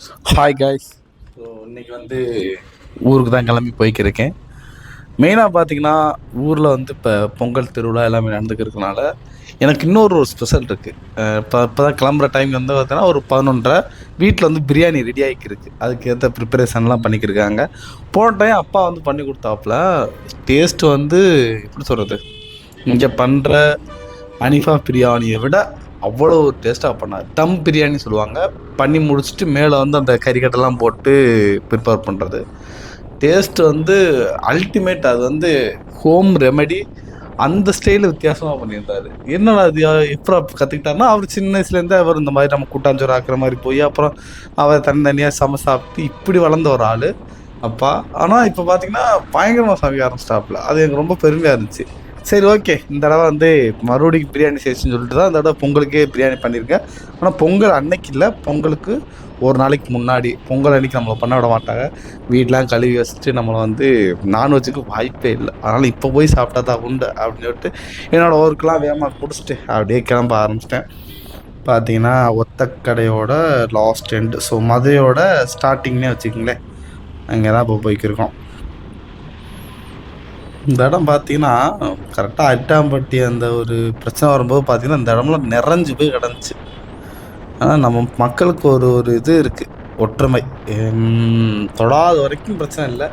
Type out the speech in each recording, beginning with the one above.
Hi guys. So இன்னைக்கு ஊருக்கு தான் கிளம்பி போய்க்கிருக்கேன். மெயினாக பார்த்தீங்கன்னா ஊரில் இப்போ பொங்கல் திருவிழா எல்லாமே நடந்துக்கிறதுனால எனக்கு இன்னொரு ஸ்பெஷல் இருக்குது. இப்போ தான் கிளம்புற டைம் பார்த்தீங்கன்னா ஒரு 11:30 வீட்டில் பிரியாணி ரெடி ஆகிக்கிருக்கு. அதுக்கு ஏற்ற ப்ரிப்பரேஷன்லாம் பண்ணிக்கிருக்காங்க. போன டைம் அப்பா பண்ணி கொடுத்தாப்புல டேஸ்ட் எப்படி சொல்கிறது, இங்கே பண்ணுற அனிஃபா பிரியாணியை விட அவ்வளோ டேஸ்ட்டாக பண்ணார். தம் பிரியாணி சொல்லுவாங்க. பண்ணி முடிச்சுட்டு மேலே அந்த கறிக்கட்டெல்லாம் போட்டு ப்ரிப்பேர் பண்ணுறது டேஸ்ட் அல்டிமேட். அது ஹோம் ரெமெடி. அந்த ஸ்டைலில் வித்தியாசமாக பண்ணியிருந்தார். என்னடா அது எப்போ கற்றுக்கிட்டாருன்னா, அவர் சின்ன வயசுலேருந்தே அவர் இந்த மாதிரி நம்ம கூட்டாஞ்சோறு ஆக்குற மாதிரி போய் அப்புறம் அவர் தனித்தனியாக சாப்பிட்டு இப்படி வளர்ந்த ஒரு ஆள் அப்பா. ஆனால் இப்போ பார்த்தீங்கன்னா பயங்கரமாக சமைக்க ஆரம்பிச்சிட்டாப்புல. அது எனக்கு ரொம்ப பெருமையாக இருந்துச்சு. சரி, ஓகே, இந்த தடவை மறுபடியும் பிரியாணி செய்யுன்னு சொல்லிட்டு தான் இந்த தடவை பொங்கலுக்கே பிரியாணி பண்ணியிருக்கேன். ஆனால் பொங்கல் அன்னைக்கு இல்லை, பொங்கலுக்கு ஒரு நாளைக்கு முன்னாடி. பொங்கல் அன்னைக்கு நம்மளை பண்ண விட மாட்டாங்க. வீட்டெலாம் கழுவி வச்சுட்டு நம்மளை நான்வெஜ்ஜுக்கு வாய்ப்பே இல்லை. அதனால் இப்போ போய் சாப்பிட்டா தான் உண்டு அப்படின்னு சொல்லிட்டு என்னோடய ஒர்க்கெலாம் வேகமாக முடிச்சுட்டு அப்படியே கிளம்ப ஆரம்பிச்சிட்டேன். பார்த்தீங்கன்னா ஒத்தக்கடையோட லாஸ்ட் எண்டு, ஸோ மதுரையோட ஸ்டார்டிங்னே வச்சுக்கோங்களேன். அங்கே தான் இப்போ போய்க்கிருக்கோம். இந்த இடம் பார்த்தீங்கன்னா கரெக்டாக அரிட்டாம்பட்டி அந்த ஒரு பிரச்சனை வரும்போது பார்த்தீங்கன்னா இந்த இடம்லாம் நிறைஞ்சு போய் கிடந்துச்சு. ஆனால் நம்ம மக்களுக்கு ஒரு இது இருக்குது, ஒற்றுமை. தொடாத வரைக்கும் பிரச்சனை இல்லை,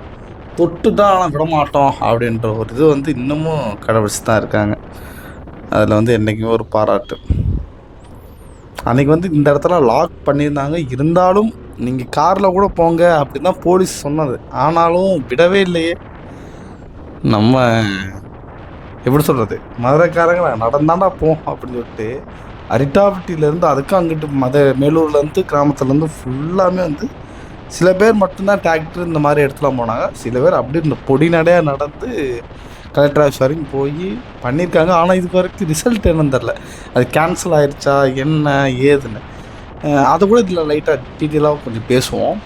தொட்டு தான் ஆனால் விடமாட்டோம் அப்படின்ற ஒரு இது இன்னமும் கடைபிடிச்சு தான் இருக்காங்க. அதில் என்றைக்குமே ஒரு பாராட்டு. அன்றைக்கி இந்த இடத்துல லாக் பண்ணியிருந்தாங்க. இருந்தாலும் நீங்கள் காரில் கூட போங்க அப்படின்னு தான் போலீஸ் சொன்னது. ஆனாலும் விடவே இல்லையே. நம்ம எப்படி சொல்கிறது, மதுரைக்காரங்க நடந்தாண்டா போம் அப்படின்னு சொல்லிட்டு அரிட்டாபட்டியிலேருந்து அதுக்கும் அங்கிட்டு மேலூர்லேருந்து கிராமத்துலேருந்து ஃபுல்லாமே சில பேர் மட்டும்தான் டிராக்டர் இந்த மாதிரி இடத்துலாம் போனாங்க. சில பேர் அப்படி இந்த பொடி நடையாக நடந்து கலெக்டர் ஆஃபீஸ் வரைக்கும் போய் பண்ணியிருக்காங்க. ஆனால் இதுக்கு வரைக்கும் ரிசல்ட் என்னன்னு தெரில. அது கேன்சல் ஆகிடுச்சா என்ன ஏதுன்னு அதை கூட இதில் லைட்டாக டீட்டெயிலாக கொஞ்சம் பேசுவோம்.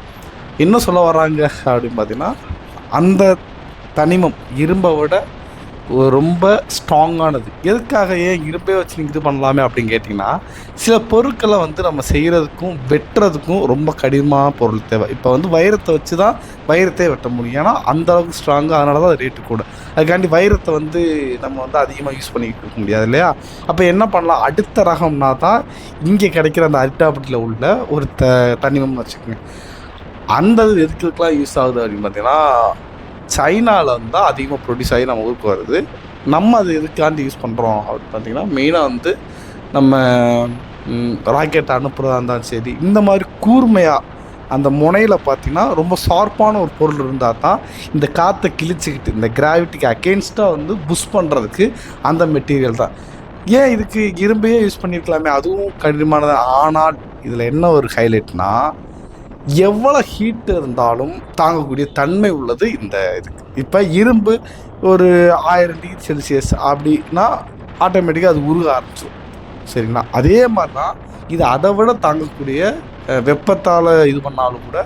என்ன சொல்ல வராங்க அப்படின்னு பார்த்தீங்கன்னா, அந்த தனிமம் இரும்பை விட ரொம்ப ஸ்ட்ராங்கானது. எதுக்காக ஏன் இரும்பே வச்சு நீங்கள் இது பண்ணலாமே அப்படின்னு கேட்டிங்கன்னா, சில பொருட்களை நம்ம செய்கிறதுக்கும் வெட்டுறதுக்கும் ரொம்ப கடினமான பொருள் தேவை. இப்போ வைரத்தை வச்சு தான் வைரத்தையே வெட்ட முடியும். ஏன்னா அந்தளவுக்கு ஸ்ட்ராங்காக, அதனால தான் ரேட்டு கூட. அதுக்காண்டி வைரத்தை நம்ம அதிகமாக யூஸ் பண்ணிக்கிட்டு இருக்க முடியாது இல்லையா? அப்போ என்ன பண்ணலாம், அடுத்த ரகம்னா தான் இங்கே கிடைக்கிற அந்த அரிட்டாபட்டியில் உள்ள ஒரு தனிமம்னு வச்சுக்கோங்க. அந்த எதுக்குலாம் யூஸ் ஆகுது அப்படின்னு பார்த்தீங்கன்னா, சைனாவில் தான் அதிகமாக ப்ரொடியூஸ் ஆகி நம்ம ஊருக்கு வருது. நம்ம அது எதுக்காண்டி யூஸ் பண்ணுறோம் அப்படின்னு பார்த்தீங்கன்னா, மெயினாக நம்ம ராக்கெட் அனுப்புகிறதா இருந்தாலும் சரி, இந்த மாதிரி கூர்மையாக அந்த முனையில் பார்த்திங்கன்னா ரொம்ப ஷார்ப்பான ஒரு பொருள் இருந்தால் தான் இந்த காற்றை கிழிச்சிக்கிட்டு இந்த கிராவிட்டிக்கு அகெயின்ஸ்டாக புஷ் பண்ணுறதுக்கு அந்த மெட்டீரியல் தான். ஏன் இதுக்கு இரும்பையே யூஸ் பண்ணியிருக்கலாமே, அதுவும் கடினமானது. ஆனால் இதில் என்ன ஒரு ஹைலைட்னால், எவ்வளோ ஹீட்டு இருந்தாலும் தாங்கக்கூடிய தன்மை உள்ளது இந்த இதுக்கு. இப்போ இரும்பு ஒரு 1000 டிகிரி செல்சியஸ் அப்படின்னா ஆட்டோமேட்டிக்காக அது உருக ஆரம்பிச்சிடும், சரிங்களா? அதே மாதிரி தான் இது அதை விட தாங்கக்கூடிய வெப்பத்தால் இது பண்ணாலும் கூட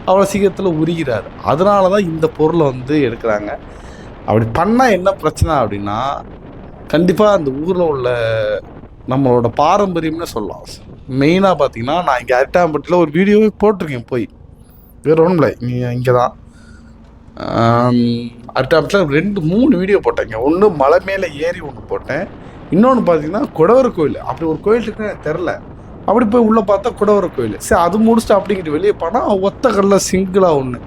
அவ்வளோ சீக்கிரத்தில் உருகிறார். அதனால தான் இந்த பொருளை எடுக்கிறாங்க. அப்படி பண்ணால் என்ன பிரச்சனை அப்படின்னா, கண்டிப்பாக அந்த ஊரில் உள்ள நம்மளோட பாரம்பரியம்னு சொல்லலாம். மெயினாக பார்த்தீங்கன்னா, நான் இங்கே அரிட்டாம்பட்டியில் ஒரு வீடியோவே போட்டிருக்கேன். போய் வேறு ஒன்றும் இல்லை, இங்கே தான் அரிட்டாம்பட்டியில் 2-3 வீடியோ போட்டேங்க. ஒன்று மலை மேலே ஏறி ஒன்று போட்டேன், இன்னொன்று பார்த்தீங்கன்னா குடவர கோயில். அப்படி ஒரு கோயில் இருக்குன்னு எனக்கு தெரில. அப்படி போய் உள்ளே பார்த்தா குடவர கோயில். சரி, அது முடிச்சுட்டு அப்படிங்கிட்டு வெளியே போனால் ஒத்த கல்ல சிங்கிளாக ஒன்று,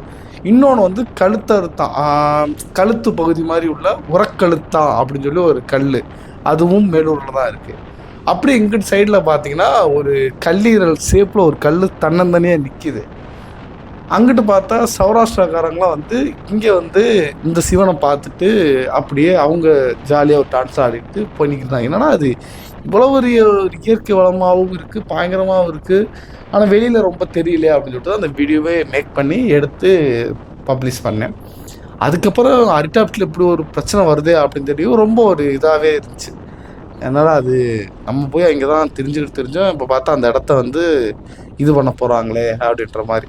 இன்னொன்று கழுத்தறுத்தான், கழுத்து பகுதி மாதிரி உள்ள உரக்கழுத்தான் அப்படின்னு சொல்லி ஒரு கல், அதுவும் மேலூரில் தான் இருக்குது. அப்படி இங்கிட்டு சைடில் பார்த்தீங்கன்னா ஒரு கல்லீரல் ஷேப்பில் ஒரு கல் தன்னந்தனியாக நிற்கிது. அங்கிட்டு பார்த்தா சௌராஷ்டிராக்காரங்களாம் இங்கே இந்த சிவனை பார்த்துட்டு அப்படியே அவங்க ஜாலியாக ஒரு டான்ஸ் ஆடிட்டு பண்ணிக்கிட்டாங்க. என்னன்னா அது இவ்வளோ ஒரு இயற்கை வளமாகவும் இருக்குது, பயங்கரமாகவும் இருக்குது, ஆனால் வெளியில் ரொம்ப தெரியலையே அப்படின்னு சொல்லிட்டு தான் அந்த வீடியோவே மேக் பண்ணி எடுத்து பப்ளிஷ் பண்ணேன். அதுக்கப்புறம் அரிட்டாப்டில் இப்படி ஒரு பிரச்சனை வருது அப்படின்னு தெரியும், ரொம்ப ஒரு இதாகவே இருந்துச்சு. அதனால் அது நம்ம போய் அங்கே தான் தெரிஞ்சோம். இப்போ பார்த்தா அந்த இடத்த இது பண்ண போகிறாங்களே அப்படின்ற மாதிரி.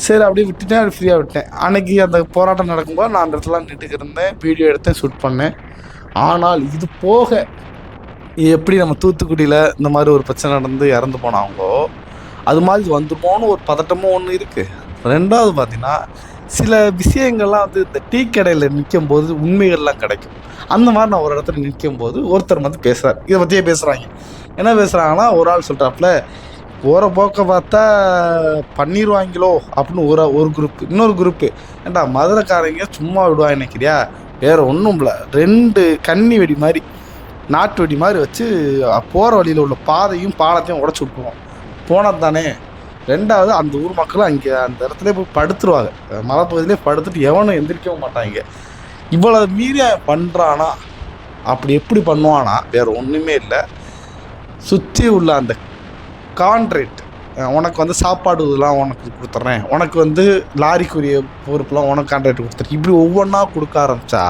சரி, அப்படியே விட்டுட்டேன், அது ஃப்ரீயாக விட்டேன். அன்றைக்கி அந்த போராட்டம் நடக்கும்போது நான் அந்த இடத்துல நின்றுட்டு இருந்தேன், வீடியோ எடுத்தேன், ஷூட் பண்ணேன். ஆனால் இது போக எப்படி நம்ம தூத்துக்குடியில் இந்த மாதிரி ஒரு பிரச்சனை நடந்து இறந்து போனாங்களோ, அது மாதிரி வந்துருமோன்னு ஒரு பதட்டமும் ஒன்று இருக்குது. ரெண்டாவது பார்த்தீங்கன்னா, சில விஷயங்கள்லாம் வந்து இந்த டீ கடையில் நிற்கும்போது உண்மைகள்லாம் கிடைக்கும். அந்த மாதிரி நான் ஒரு இடத்துல நிற்கும்போது ஒருத்தர் வந்து பேசுகிறார். இதை பற்றியே பேசுகிறாங்க. என்ன பேசுகிறாங்கன்னா, ஒரு ஆள் சொல்கிறாப்புல, போகிற போக்க பார்த்தா பண்ணிடுவாங்களோ அப்படின்னு ஒரு குரூப்பு. இன்னொரு குரூப்பு, ஏன்டா மதுரைக்காரங்க சும்மா விடுவாங்க நினைக்கிறியா, வேறு ஒன்றும் இல்லை, 2 கன்னி வெடி மாதிரி, நாட்டு வெடி மாதிரி வச்சு போகிற வழியில் உள்ள பாதையும் பாலத்தையும் உடச்சி விட்டுருவோம், போனது தானே. ரெண்டாவது, அந்த ஊர் மக்களும் அங்கே அந்த இடத்துல போய் படுத்துருவாங்க, மலைப்பகுதியிலே படுத்துட்டு எவனும் எந்திரிக்கவும் மாட்டாங்க. இவ்வளோ மீறி பண்ணுறானா, அப்படி எப்படி பண்ணுவானா, வேறு ஒன்றுமே இல்லை, சுற்றி உள்ள அந்த கான்ட்ராக்ட், உனக்கு வந்து சாப்பாடு இதெல்லாம் உனக்கு கொடுத்துட்றேன், உனக்கு வந்து லாரிக்குரிய பொறுப்புலாம் உனக்கு கான்ட்ராக்ட் கொடுத்துட்றேன், இப்படி ஒவ்வொன்றா கொடுக்க ஆரம்பித்தா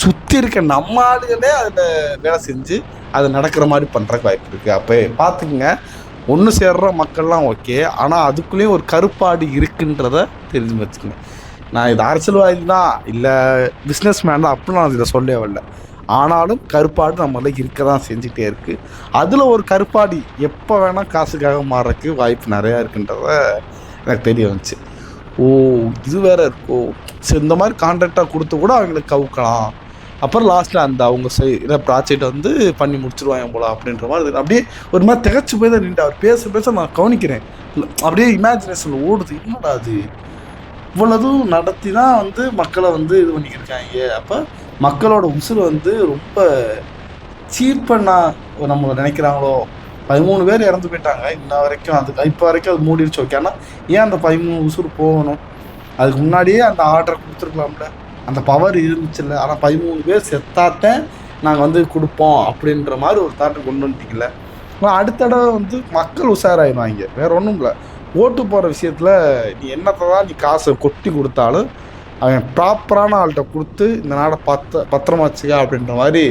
சுற்றி இருக்க நம்ம ஆளுகளே அதில் வேலை செஞ்சு அது நடக்கிற மாதிரி பண்ணுறக்கு வாய்ப்பு இருக்குது. அப்போ பார்த்துக்குங்க, ஒன்று சேர்ற மக்கள்லாம் ஓகே, ஆனால் அதுக்குள்ளேயும் ஒரு கருப்பாடு இருக்குன்றத தெரிஞ்சு வச்சுக்கோங்க. நான் இது அரசியல்வாதி தான் இல்லை பிஸ்னஸ் மேன் தான் அப்படின்னு நான் இதை சொல்லவே வரல. ஆனாலும் கருப்பாடு நம்மள இருக்க தான் செஞ்சுட்டே இருக்குது. அதில் ஒரு கருப்பாடு எப்போ வேணால் காசுக்காக மாறுறதுக்கு வாய்ப்பு நிறையா இருக்குன்றத எனக்கு தெரிய வந்துச்சு. ஓ, இது வேறு இருக்கோ, சரி, இந்த மாதிரி கான்ட்ராக்டாக கொடுத்து கூட அவங்களுக்கு கவுக்கலாம், அப்புறம் லாஸ்ட்டில் அந்த அவங்க செய்கிற ப்ராஜெக்ட் வந்து பண்ணி முடிச்சிருவாங்க போல அப்படின்ற மாதிரி அப்படியே ஒரு மாதிரி திகச்சு போய் தான் நின்று அவர் பேச நான் கவனிக்கிறேன். அப்படியே இமேஜினேஷன் ஓடுது, என்னடா அது இவ்வளவும் நடத்தி தான் வந்து மக்களை வந்து இது பண்ணிக்கிருக்காங்க. அப்போ மக்களோட உசுறு வந்து ரொம்ப சீப்பண்ணாக நம்ம நினைக்கிறாங்களோ. 13 பேர் இறந்து போயிட்டாங்க இன்ன வரைக்கும், அதுக்கு இப்போ வரைக்கும் அது மூடிடுச்சு ஓகே. ஆனால் ஏன் அந்த 13 உசுறு போகணும்? அதுக்கு முன்னாடியே அந்த ஆர்டரை கொடுத்துருக்கலாம்ல, அந்த பவர் இருந்துச்சுல்ல. ஆனால் 13 பேர் செத்தாத்தான் நாங்கள் வந்து கொடுப்போம் அப்படின்ற மாதிரி ஒரு தாட்டை கொண்டு வந்துட்டீங்கல்ல. ஆனால் அடுத்த தடவை வந்து மக்கள் உஷாராயிடுவாங்க, வேறு ஒன்றும் இல்லை. ஓட்டு போகிற விஷயத்தில் நீ என்னத்தை தான் நீ காசை கொட்டி கொடுத்தாலும் அவன் ப்ராப்பரான ஆள்கிட்ட கொடுத்து இந்த நாடை பத்திரமா வச்சுக்கா அப்படின்ற மாதிரி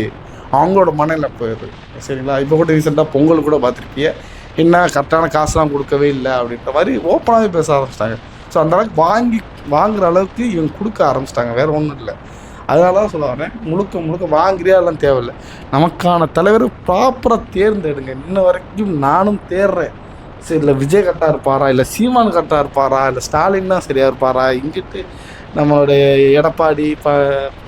அவங்களோட மனநிலை போயிடுது. சரிங்களா? இப்போ கூட ரீசெண்டாக பொங்கல் கூட பார்த்துருப்பிய, என்ன கரெக்டான காசுலாம் கொடுக்கவே இல்லை அப்படின்ற மாதிரி ஓப்பனாகவே பேச ஆரம்பிச்சிட்டாங்க. ஸோ அந்த அளவுக்கு வாங்குகிற அளவுக்கு இவங்க கொடுக்க ஆரம்பிச்சிட்டாங்க, வேறு ஒன்றும் இல்லை. அதனால தான் சொல்ல வரேன், முழுக்க வாங்குறியா எல்லாம் தேவையில்லை, நமக்கான தலைவர் ப்ராப்பராக தேர்ந்தெடுங்க. இன்ன வரைக்கும் நானும் தேடுறேன். சரி, இல்லை விஜய் கரெக்டாக இருப்பாரா, இல்லை சீமான் கரெக்டாக இருப்பாரா, இல்லை ஸ்டாலின் தான் சரியாக இருப்பாரா, இங்கிட்டு நம்மளுடைய எடப்பாடி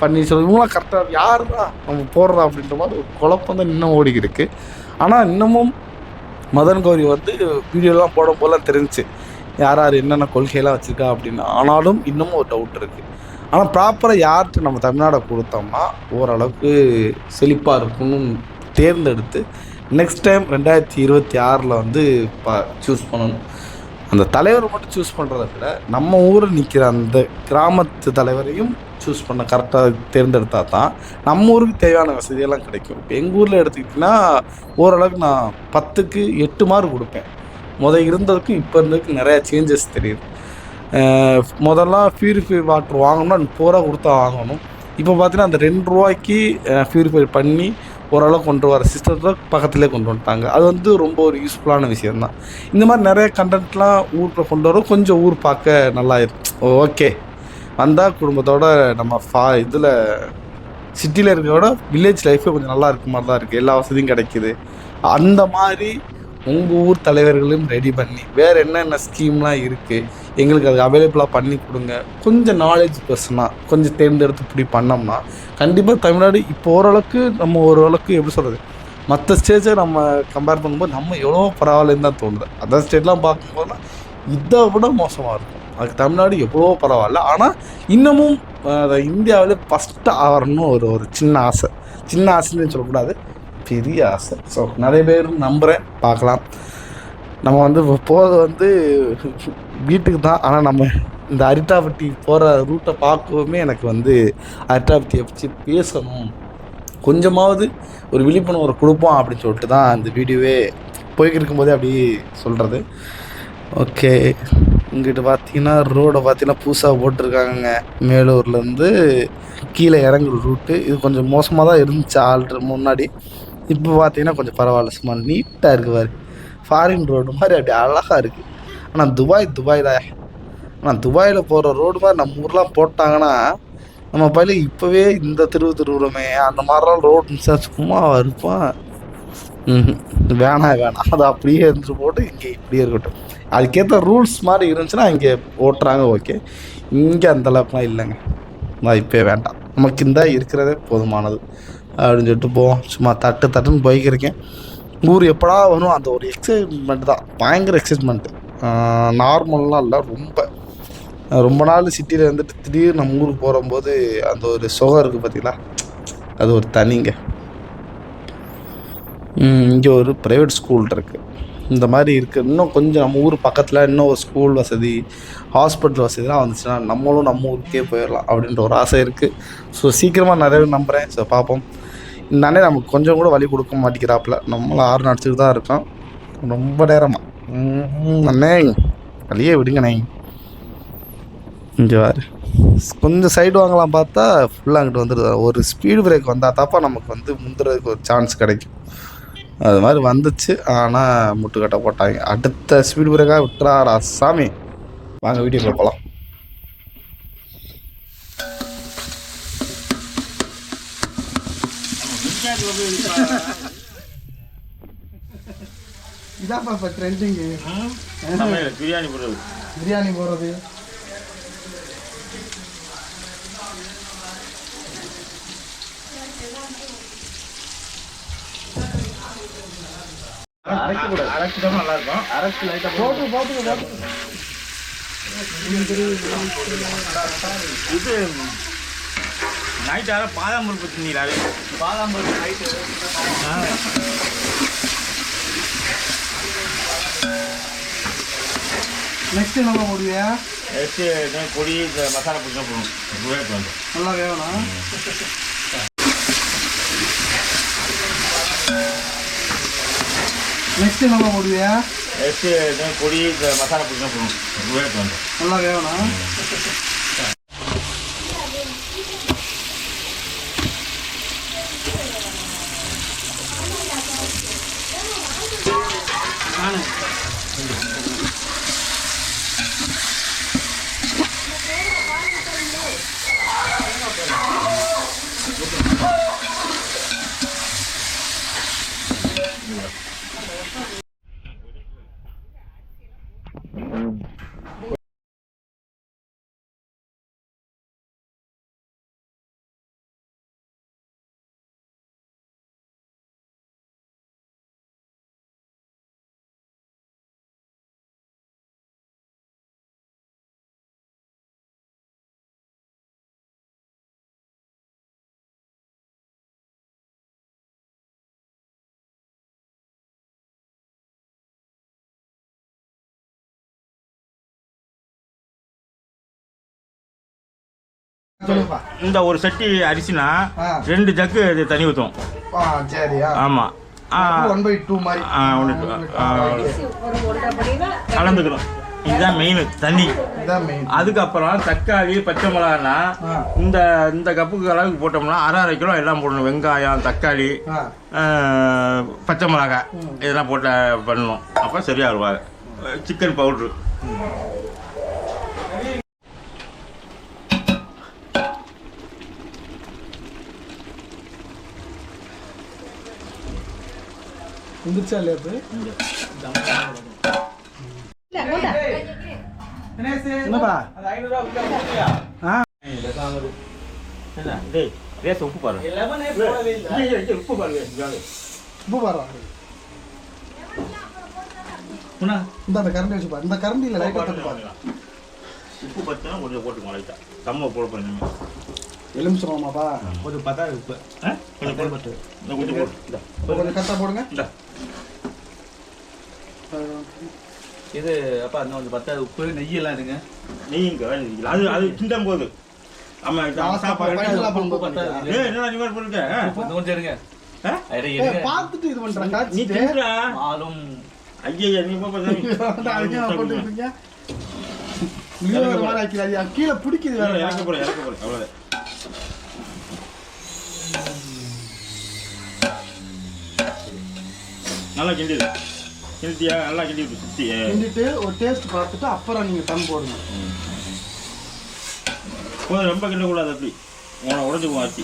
பன்னீர்செல்வம் இவங்களாம் கரெக்டாக யார் தான் நம்ம போடுறா அப்படின்ற மாதிரி ஒரு குழப்பம் தான் இன்னும் ஓடிக்கிருக்கு. ஆனால் இன்னமும் மதன் கௌரி வந்து வீடியோலாம் போடும் போலாம் தெரிஞ்சு யார் என்னென்ன கொள்கையெல்லாம் வச்சுருக்கா அப்படின்னு. ஆனாலும் இன்னமும் ஒரு டவுட் இருக்குது. ஆனால் ப்ராப்பராக யார்கிட்ட நம்ம தமிழ்நாடை கொடுத்தோம்னா ஓரளவுக்கு செழிப்பாக இருக்குன்னு தேர்ந்தெடுத்து நெக்ஸ்ட் டைம் 2026 வந்து சூஸ் பண்ணணும். அந்த தலைவரை மட்டும் சூஸ் பண்ணுறத விட நம்ம ஊரில் நிற்கிற அந்த கிராமத்து தலைவரையும் சூஸ் பண்ண கரெக்டாக தேர்ந்தெடுத்தால் தான் நம்ம ஊருக்கு தேவையான வசதியெல்லாம் கிடைக்கும். இப்போ எங்கள் ஊரில் எடுத்துக்கிட்டிங்கன்னா ஓரளவுக்கு நான் 10க்கு 8 மார்க் கொடுப்பேன். இருந்ததுக்கும் இப்போ இருந்ததுக்கு நிறையா சேஞ்சஸ் தெரியுது. முதல்லாம் பியூரிஃபை வாட்டர் வாங்கணும்னா 30 ரூபா கொடுத்தா வாங்கணும். இப்போ பார்த்தீங்கன்னா அந்த 2 ரூபாய்க்கு பியூரிஃபை பண்ணி ஓரளவு கொண்டு வர சிஸ்டத்தை பக்கத்துலேயே கொண்டு வந்துட்டாங்க. அது வந்து ரொம்ப ஒரு யூஸ்ஃபுல்லான விஷயந்தான். இந்த மாதிரி நிறைய கண்டென்ட்லாம் ஊருக்குள்ளே கொண்டு வரும், கொஞ்சம் ஊர் பார்க்க நல்லா இருக்கும். ஓகே, வந்தால் குடும்பத்தோடு நம்ம இதில் சிட்டியில் இருக்கிறதோட வில்லேஜ் லைஃபே கொஞ்சம் நல்லா இருக்க மாதிரி தான் இருக்குது, எல்லா வசதியும் கிடைக்கிது. அந்த மாதிரி உங்கள் ஊர் தலைவர்களையும் ரெடி பண்ணி வேறு என்னென்ன ஸ்கீம்லாம் இருக்குது எங்களுக்கு அது அவைலபிளாக பண்ணி கொடுங்க. கொஞ்சம் நாலேஜ் பர்சனாக கொஞ்சம் தேர்ந்தெடுத்து இப்படி பண்ணோம்னா கண்டிப்பாக தமிழ்நாடு இப்போ ஓரளவுக்கு எப்படி சொல்கிறது, மற்ற ஸ்டேட்டை நம்ம கம்பேர் பண்ணும்போது நம்ம எவ்வளோ பரவாயில்லன்னு தான் தோணுது. அதர் ஸ்டேட்லாம் பார்க்கும்போதுலாம் இதை விட மோசமாக இருக்கும். அதுக்கு தமிழ்நாடு எவ்வளோ பரவாயில்ல. ஆனால் இன்னமும் இந்தியாவில் ஃபஸ்ட்டு ஆகணும்னு ஒரு சின்ன ஆசைன்னு சொல்லக்கூடாது, பெரிய ஆசை. ஸோ நிறைய பேரும் நம்புகிறேன், பார்க்கலாம். நம்ம வந்து போகிறது வந்து வீட்டுக்கு தான். ஆனால் நம்ம இந்த அரிட்டாப்பட்டி போகிற ரூட்டை பார்க்கவுமே எனக்கு வந்து அரிட்டாப்பட்டியை வச்சு பேசணும், கொஞ்சமாவது ஒரு விழிப்புணர்வு கொடுப்போம் அப்படின்னு சொல்லிட்டு தான் அந்த வீடியோவே போய்கிட்டு இருக்கும்போதே அப்படி சொல்கிறது. ஓகே, இங்கிட்ட பார்த்தீங்கன்னா ரோடை பார்த்தீங்கன்னா புதுசாக போட்டிருக்காங்க, மேலூர்லேருந்து கீழே இறங்குற ரூட்டு. இது கொஞ்சம் மோசமாக தான் இருந்துச்சு முன்னாடி. இப்போ பார்த்தீங்கன்னா கொஞ்சம் பரவாயில்ல, சும்மா நீட்டாக இருக்குது பாரு, ஃபாரின் ரோடு மாதிரி அப்படி அழகாக இருக்குது. ஆனால் துபாய் தான். ஆனால் துபாயில் போகிற ரோடு மாதிரி நம்ம ஊர்லாம் போட்டாங்கன்னா நம்ம பயில இப்போவே இந்த திருவுரமே அந்த மாதிரிலாம் ரோடு இருந்துச்சா சும்மா இருப்பான். வேணாம், அது அப்படியே இருந்துட்டு போட்டு இங்கே இப்படியே இருக்கட்டும். அதுக்கேற்ற ரூல்ஸ் மாதிரி இருந்துச்சுன்னா இங்கே ஓட்டுறாங்க, ஓகே. இங்கே அந்த அளவுக்குலாம் இல்லைங்க. வாய்ப்பே வேண்டாம், நமக்கு இந்த இருக்கிறதே போதுமானது அப்படின்னு சொல்லிட்டு போவோம். சும்மா தட்டு தட்டுன்னு போய்க்கிருக்கேன். ஊர் எப்படா வரும் அந்த ஒரு எக்ஸைட்மெண்ட் தான், பயங்கர எக்ஸைட்மெண்ட்டு. நார்மல்லாம் இல்லை, ரொம்ப ரொம்ப நாள் சிட்டியில் இருந்துட்டு திடீர்னு நம்ம ஊருக்கு போகும்போது அந்த ஒரு சுகம் இருக்குது பார்த்தீங்களா, அது ஒரு தனிங்க. இங்கே ஒரு ப்ரைவேட் ஸ்கூல் இருக்குது, இந்த மாதிரி இருக்குது. இன்னும் கொஞ்சம் நம்ம ஊர் பக்கத்தில் இன்னும் ஒரு ஸ்கூல் வசதி, ஹாஸ்பிட்டல் வசதிலாம் வந்துச்சுன்னா நம்மளும் நம்ம ஊருக்கே போயிடலாம் அப்படின்ற ஒரு ஆசை இருக்குது. ஸோ சீக்கிரமாக நிறையவே நம்புகிறேன். ஸோ பார்ப்போம். இந்த அண்ணே நமக்கு கொஞ்சம் கூட வழி கொடுக்க மாட்டேங்கிறாப்புல, நம்மளும் ஆறு நடிச்சுட்டு தான் இருக்கோம் ரொம்ப நேரமாக. அண்ணே வழியே விடுங்கண்ணே. இங்கே வேறு கொஞ்சம் சைடு வாங்கலாம் பார்த்தா ஃபுல்லாக அங்கிட்டு வந்துடுது. ஒரு ஸ்பீடு பிரேக் வந்தால் தாப்பா நமக்கு வந்து முந்துறதுக்கு ஒரு சான்ஸ் கிடைக்கும். அது மாதிரி வந்துச்சு, ஆனால் முட்டுக்கட்டை போட்டாங்க. அடுத்த ஸ்பீடு பிரேக்காக விட்டுறாரா சாமி. வாங்க வீடியோக்குள்ள போகலாம். இதாப்பா இப்போ ட்ரெண்டிங்கு பிரியாணி போடுறது. பிரியாணி போடுறது. அரைச்சிட்டோம் நல்லா இருக்கும். அரைச்சி லைட்டாக போட்டு இது நைட்டாக பாதாம் பருப்பு தின்னீங்களா? பாதாம் பருப்பு நைட்டு. நெக்ஸ்ட் என்ன போடுவியா? நெக்ஸ்ட்டு பொடி மசாலா பொடி தான் போடணும். நல்லா வேணும். நெக்ஸ்ட் என்ன போடுவியா? நெக்ஸ்ட்டு பொடி மசாலா பொடி தான் போடணும். நல்லா வேணும். இந்த ஒரு சட்டி அரிசினா 2 ஜக்கு இது தண்ணி ஊற்றும். சரியா? ஆமாம். 1/2 மாதிரி கலந்துக்கணும். இதுதான் மெயின் தண்ணி. அதுக்கப்புறம் தக்காளி பச்சை மிளகானா இந்த இந்த கப்புக்கு அளவுக்கு போட்டோம்னா 1/2 கிலோ எல்லாம் போடணும். வெங்காயம், தக்காளி, பச்சை மிளகாய் இதெல்லாம் போட்டு பண்ணணும். அப்போ சரியாக வருவாங்க. சிக்கன் பவுட்ரு வந்துச்சா இல்லையா? என்னப்பா உப்பு பாரு. உப்பு பாரு. உப்பு பாரு. இந்த கரண்டி வச்சு பாரு. இந்த கரண்டியில் லைட்டாக பாரு. உப்பு பத்தினா கொஞ்சம் போட்டுக்கோ. லைட்டாக கம்மை போட பண்ணுங்க. எலுமிச்சமாப்பா கொஞ்சம் பார்த்தா உப்பு கொஞ்சம் போட்டு கொஞ்சம் போட்டு கொஞ்சம் கரெக்டாக போடுங்க. இது அப்பா இன்னும் கொஞ்சம் பத்தாது. உப்பு நெய்யெல்லாம் இருங்க. நெய்யுங்க அது அது கிண்டும் போது கொஞ்சம் இருங்க. பார்த்துட்டு இது பண்றாங்க. கீழே பிடிக்குது. இறக்க போறேன் அவ்வளவு. நல்லா கிண்டிடு. கிண்டியா நல்லா கிண்டிட்டு சுற்றி கிண்டிட்டு ஒரு டேஸ்ட் பார்த்துட்டு அப்புறம் நீங்கள் தம் போடுங்க. போதும், ரொம்ப கிண்டக்கூடாது. அப்படி உடஞ்சுக்குவோம் அரிசி.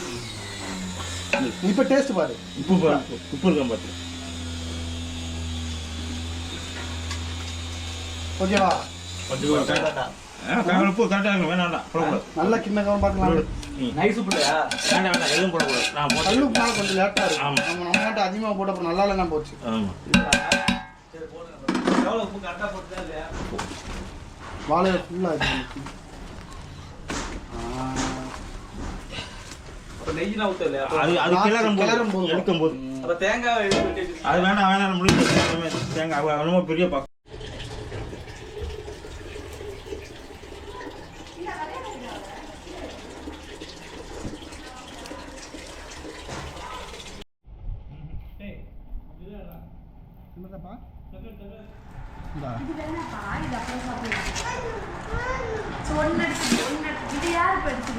இப்போ டேஸ்ட் பாரு. உப்பு பாரு. உப்பு இருக்கான் பார்த்து. ஓகேவா? உப்பு கரெக்டாக இருக்கும், வேணாம்டா போடக்கூடாது. நல்லா கிண்ண கவனம் பார்க்கலாம். நைஸ் புள்ளையா? வேண்டாம் வேண்டாம் எதுவும் போடக்கூடாது. நான் போட்டேன். கல்லு உப்புனால கொஞ்சம் லேட்டாக இருக்கும். ஆமா. நம்ம நாட்டு அதிகமாக போட்ட அப்புறம் நல்லா இல்லைன்னா போச்சு. ஆமாம். சரி போடுங்க. எவ்வளோ உப்பு கரெக்டாக போட்டுதான் இல்லையா? வாழையில ஃபுல்லாக இருக்கு. அப்போ நெய்யெலாம் ஊற்ற இல்லையா? அது கிளறும் கிளறும் போது போது. எடுக்கும் போது அப்போ தேங்காய் எடுத்து வெட்டி வச்சிருக்கீங்க. அது வேணாம் முடிஞ்சு தேங்காய் ரொம்ப பெரிய பக்கம். என்னப்பா? இது வேணாப்பா, இது அப்புறம் சாப்பிடலாம். சொன்னது இது யாரு படிச்சு